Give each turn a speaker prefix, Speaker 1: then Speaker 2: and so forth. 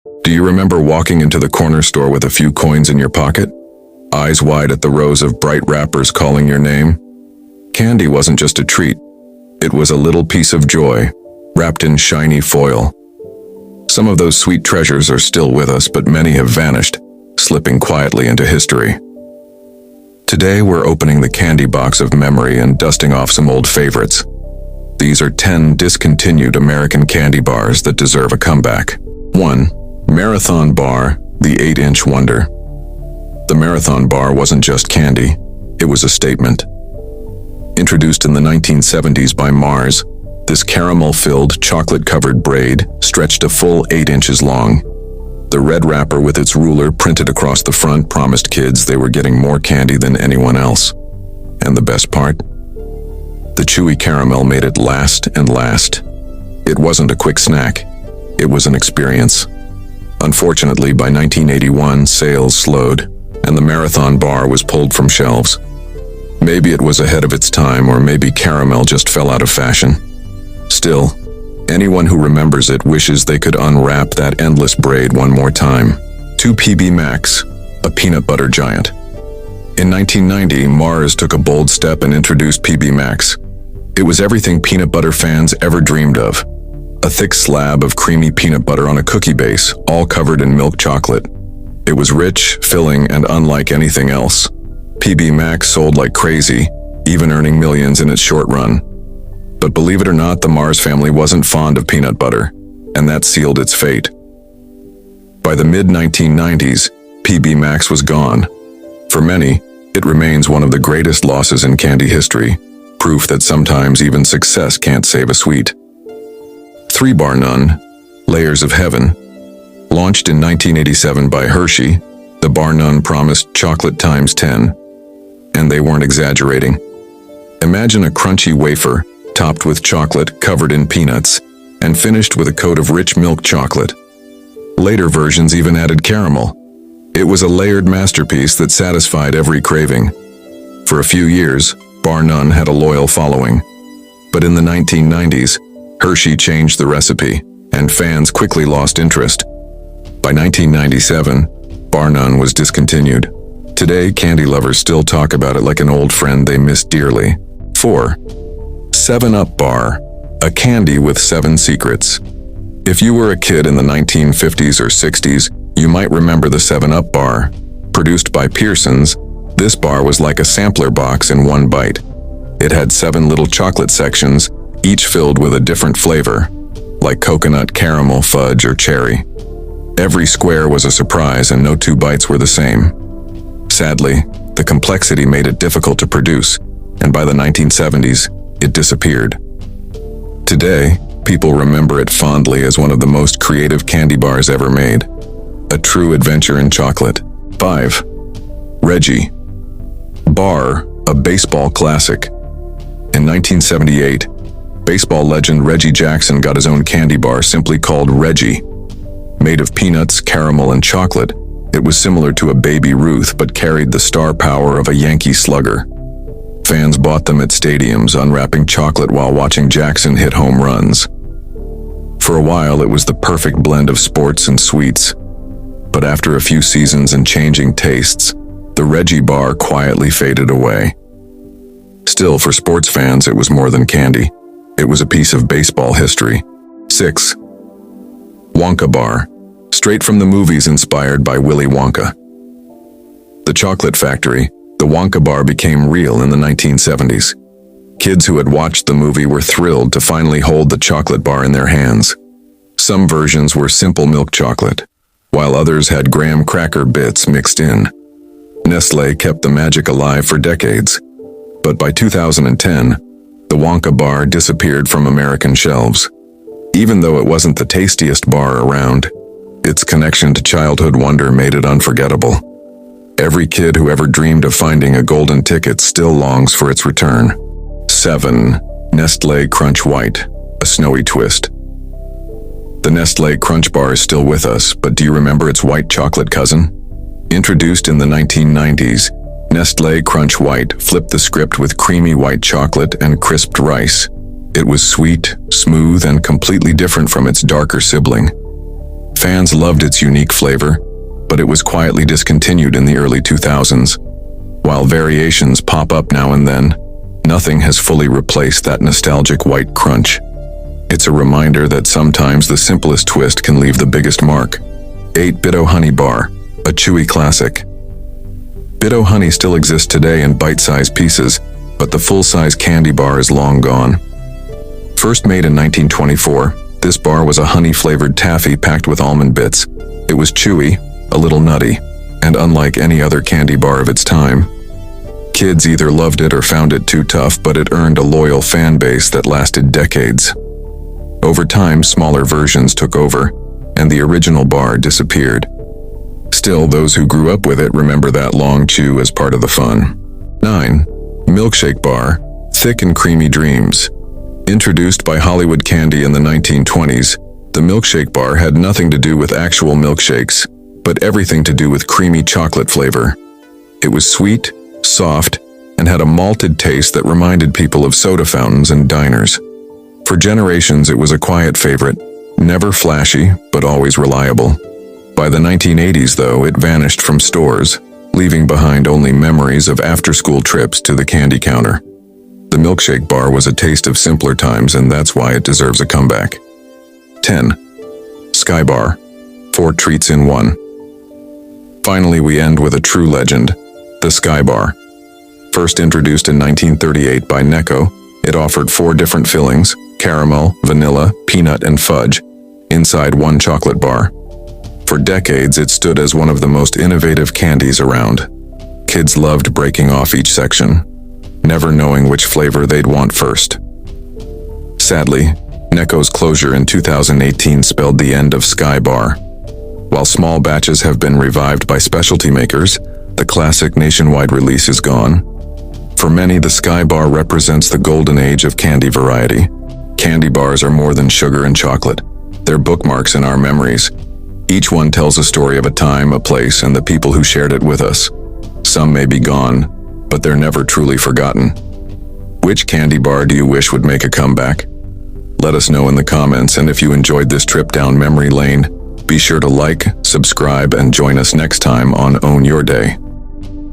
Speaker 1: Do you remember walking into the corner store with a few coins in your pocket? Eyes wide at the rows of bright wrappers calling your name? Candy wasn't just a treat. It was a little piece of joy, wrapped in shiny foil. Some of those sweet treasures are still with us, but many have vanished, slipping quietly into history. Today we're opening the candy box of memory and dusting off some old favorites. These are 10 discontinued American candy bars that deserve a comeback. 1. Marathon Bar, the 8-inch wonder. The Marathon Bar wasn't just candy, it was a statement. Introduced in the 1970s by Mars, this caramel-filled, chocolate-covered braid stretched a full 8 inches long. The red wrapper with its ruler printed across the front promised kids they were getting more candy than anyone else. And the best part? The chewy caramel made it last and last. It wasn't a quick snack, it was an experience. Unfortunately, by 1981, sales slowed, and the Marathon Bar was pulled from shelves. Maybe it was ahead of its time, or maybe caramel just fell out of fashion. Still, anyone who remembers it wishes they could unwrap that endless braid one more time. 2. PB Max, a peanut butter giant. In 1990, Mars took a bold step and introduced PB Max. It was everything peanut butter fans ever dreamed of. A thick slab of creamy peanut butter on a cookie base, all covered in milk chocolate. It was rich, filling, and unlike anything else. PB Max sold like crazy, even earning millions in its short run. But believe it or not, the Mars family wasn't fond of peanut butter, and that sealed its fate. By the mid-1990s, PB Max was gone. For many, it remains one of the greatest losses in candy history, proof that sometimes even success can't save a sweet. 3. Bar None, Layers of Heaven. Launched in 1987 by Hershey, the Bar None promised chocolate times 10. And they weren't exaggerating. Imagine a crunchy wafer, topped with chocolate covered in peanuts, and finished with a coat of rich milk chocolate. Later versions even added caramel. It was a layered masterpiece that satisfied every craving. For a few years, Bar None had a loyal following. But in the 1990s, Hershey changed the recipe, and fans quickly lost interest. By 1997, Bar None was discontinued. Today, candy lovers still talk about it like an old friend they miss dearly. 4. 7-Up Bar, a candy with 7 secrets. If you were a kid in the 1950s or 60s, you might remember the 7-Up Bar. Produced by Pearson's, this bar was like a sampler box in one bite. It had 7 little chocolate sections, each filled with a different flavor, like coconut, caramel, fudge, or cherry. Every square was a surprise, and no 2 bites were the same. Sadly, the complexity made it difficult to produce, and by the 1970s, it disappeared. Today, people remember it fondly as one of the most creative candy bars ever made. A true adventure in chocolate. 5. Reggie Bar, a baseball classic. In 1978, baseball legend Reggie Jackson got his own candy bar simply called Reggie. Made of peanuts, caramel, and chocolate, it was similar to a Baby Ruth but carried the star power of a Yankee slugger. Fans bought them at stadiums, unwrapping chocolate while watching Jackson hit home runs. For a while, it was the perfect blend of sports and sweets. But after a few seasons and changing tastes, the Reggie bar quietly faded away. Still, for sports fans, it was more than candy. It was a piece of baseball history. 6. Wonka Bar, straight from the movies inspired by Willy Wonka. The Chocolate Factory, the Wonka Bar became real in the 1970s. Kids who had watched the movie were thrilled to finally hold the chocolate bar in their hands. Some versions were simple milk chocolate, while others had graham cracker bits mixed in. Nestlé kept the magic alive for decades, but by 2010, the Wonka Bar disappeared from American shelves. Even though it wasn't the tastiest bar around, its connection to childhood wonder made it unforgettable. Every kid who ever dreamed of finding a golden ticket still longs for its return. 7. Nestlé Crunch White, a snowy twist. The Nestlé Crunch Bar is still with us, but do you remember its white chocolate cousin? Introduced in the 1990s, Nestlé Crunch White flipped the script with creamy white chocolate and crisped rice. It was sweet, smooth, and completely different from its darker sibling. Fans loved its unique flavor, but it was quietly discontinued in the early 2000s. While variations pop up now and then, nothing has fully replaced that nostalgic white crunch. It's a reminder that sometimes the simplest twist can leave the biggest mark. 8 Bit-O Honey Bar, a chewy classic. Bit-O Honey still exists today in bite-sized pieces, but the full-size candy bar is long gone. First made in 1924, this bar was a honey-flavored taffy packed with almond bits. It was chewy, a little nutty, and unlike any other candy bar of its time. Kids either loved it or found it too tough, but it earned a loyal fan base that lasted decades. Over time, smaller versions took over, and the original bar disappeared. Still, those who grew up with it remember that long chew as part of the fun. 9. Milkshake Bar, Thick and Creamy Dreams. Introduced by Hollywood Candy in the 1920s, the milkshake bar had nothing to do with actual milkshakes, but everything to do with creamy chocolate flavor. It was sweet, soft, and had a malted taste that reminded people of soda fountains and diners. For generations, it was a quiet favorite, never flashy, but always reliable. By the 1980s, though, it vanished from stores, leaving behind only memories of after-school trips to the candy counter. The milkshake bar was a taste of simpler times, and that's why it deserves a comeback. 10. Sky Bar, 4 treats in one. Finally, we end with a true legend, the Sky Bar. First introduced in 1938 by Necco, it offered 4 different fillings, caramel, vanilla, peanut, and fudge, inside one chocolate bar. For decades, it stood as one of the most innovative candies around. Kids loved breaking off each section, never knowing which flavor they'd want first. Sadly, Necco's closure in 2018 spelled the end of Sky Bar. While small batches have been revived by specialty makers, the classic nationwide release is gone. For many, the Sky Bar represents the golden age of candy variety. Candy bars are more than sugar and chocolate. They're bookmarks in our memories. Each one tells a story of a time, a place, and the people who shared it with us. Some may be gone, but they're never truly forgotten. Which candy bar do you wish would make a comeback? Let us know in the comments, and if you enjoyed this trip down memory lane, be sure to like, subscribe, and join us next time on Own Your Day.